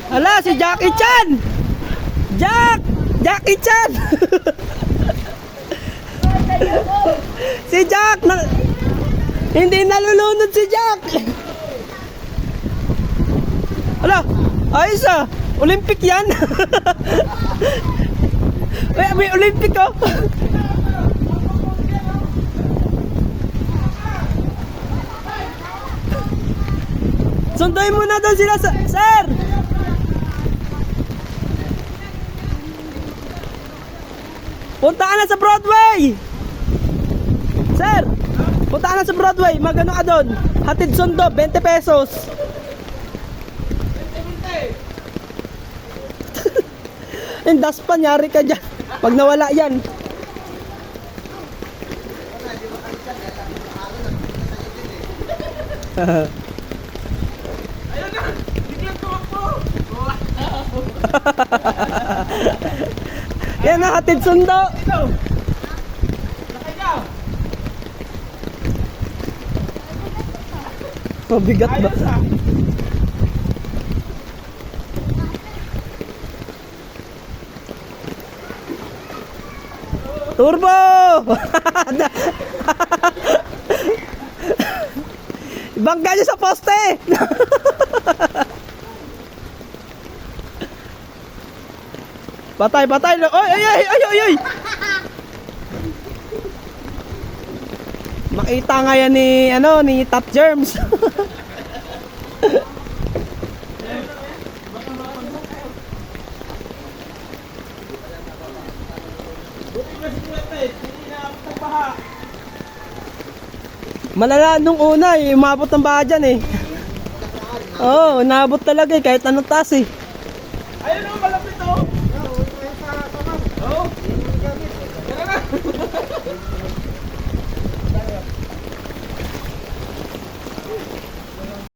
Hala, si Jackie Chan! Jackie Chan! Si Jack! Hindi nalulunod si Jack! Hala, ayos ah! Olympic yan! May Olympic oh! Sunduin mo na doon sila, sir! Punta ka na sa Broadway! Sir! Punta ka na sa Broadway, magano ka doon? Hatid sundo, 20 pesos. Indas pa, nyari ka dyan. Pag nawala yan. Ayun na! Biglang tumakbo! Yan na, hatid sundo. Ito! Lakay ka! Mabigat ba? Ayos ah! Turbo! Bangga niyo sa poste! Patay, patay! Oy, ay, ay, ay, ay, ay! Makita nga yan ni, ano, ni Top Germs. Buti na si Kuwete, hindi na ang baha. Malala nung una eh, umabot ng baha dyan eh. Oo, umabot talaga eh, kahit anong taas eh. Ayun o, malapit o! Oo!